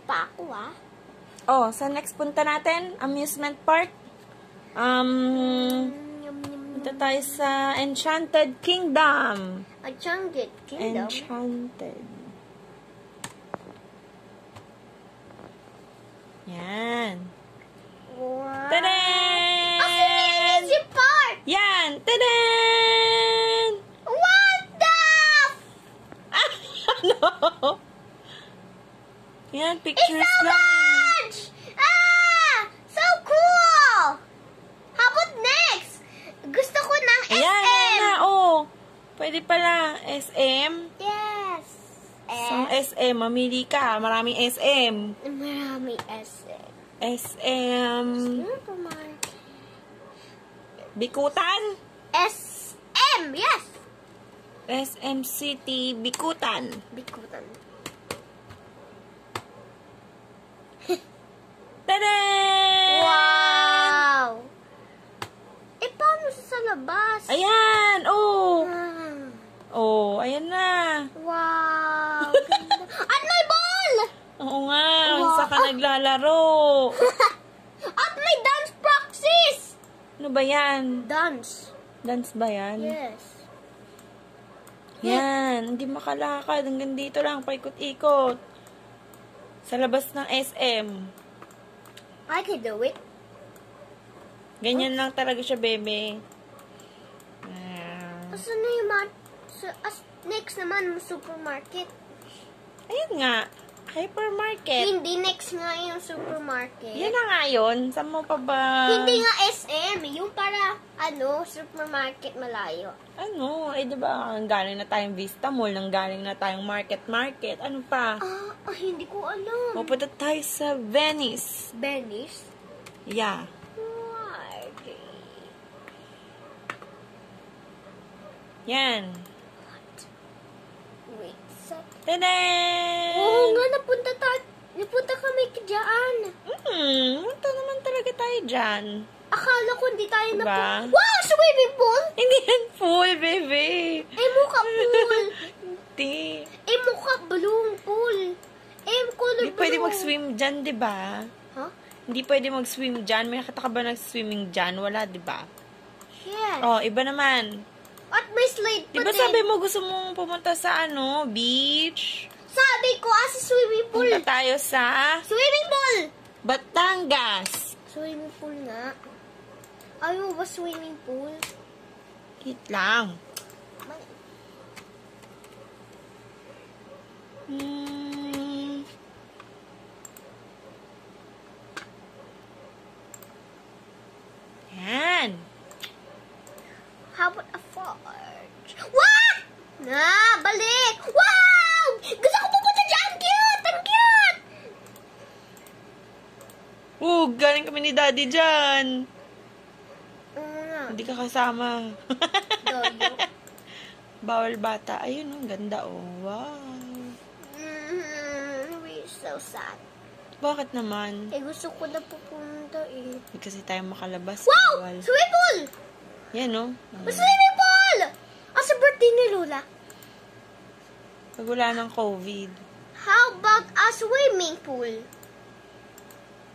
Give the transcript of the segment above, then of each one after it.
pa ako, ah. Oh, sa next punta natin, amusement park. Punta tayo sa Enchanted Kingdom. Enchanted Kingdom? Enchanted. Yan. Wow. Tadaan! Amusement park! Yan! Tadaan! What the? Ano? Yan, It's pictures so lang. much! Ah! So cool! How about next? Gusto ko ng SM. Ayan, yan na, oh. Pwede pala, SM. Yes. Sa SM, mamili ka. Maraming SM. Marami SM. SM. Supermarket. Bikutan. SM, yes. SM City, Bikutan. Bikutan. Tada! Wow! Eh, paano sa labas? Ayan, oh. Ah, Oh, ayan na. wow! Ganda. At may ball! Oo nga, Wow. saan ka naglalaro? At may dance practice! Ano ba yan? Dance. Dance ba yan? Yes. Yan, hindi makalakad. Hanggang dito lang, paikot-ikot. Sa labas ng SM. I can do it. Ganyan lang talaga siya, bebe. Ah. Asan na yung next naman, supermarket. Ayun nga, hypermarket. Hindi next nga yung supermarket. Yan na nga yun. Saan mo pa ba? Hindi nga SM. Yung para, supermarket malayo. Ano? Eh, diba, galing na tayong Vista Mall, galing na tayong Market. Ano pa? Hindi ko alam. Pupunta tayo sa Venice. Venice? Yeah. Yan. Wait, Tadaan! oo nga, napunta kami dyan. Punta naman talaga tayo dyan. Akala ko hindi tayo Diba? napunta. Wow, swimming pool! Hindi yan full, bebe. Mukha pool. Hindi. Mukha balloon pool. Color Hindi pwede blue. mag-swim dyan, diba? Huh? Hindi pwede mag-swim dyan. May nakita ka ba nag-swimming dyan? Wala, diba? Yes. Oh, iba naman. At may slide pa Diba din. sabi mo gusto mong pumunta sa beach? Sabi ko, sa swimming pool. Punta tayo sa Swimming pool! Batangas. Swimming pool nga. Ayaw ba swimming pool? Hit lang. Yan. How about a forge? What? Balik! Wow! Gusto ko pupunta dyan! Cute! Ang cute! Galing kami ni Daddy dyan. Ano Hindi ka kasama. Dodo. Bawal bata. Ayun, ang ganda, oh. Wow. We're so sad. Bakit naman? Gusto ko na pupunta eh. Hindi kasi tayo makalabas. Wow! Bawal. Swimming pool! Yan, oh. Swimming pool! Sa birthday ni Lola. Pag wala ng COVID. How about a swimming pool?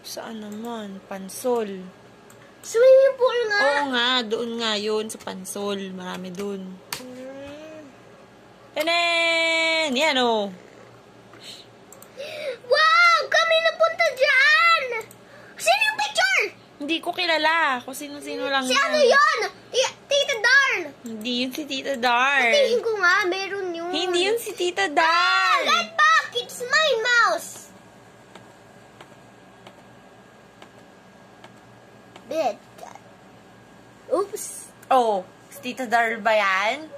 Saan naman? Pansol. Swimming pool nga. Oo nga, doon nga yun. Sa Pansol. Marami doon. Tanen! Yan, oh. Wow! Kami napunta dyan! Sino yung picture? Hindi ko kilala. Kung sino-sino lang Si yan. ano yun? Tita Darl! Hindi yun si Tita Dar. Tingin ko nga, meron yun. Hindi yun si Tita Dar. Right back! It's my mouse! Bed. Oops! Oh, si Tita Dar ba yan?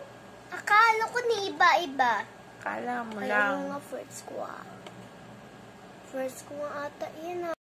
Akala ko ni iba-iba. Kala mo Kaya lang. nga first ko. First ko ata yan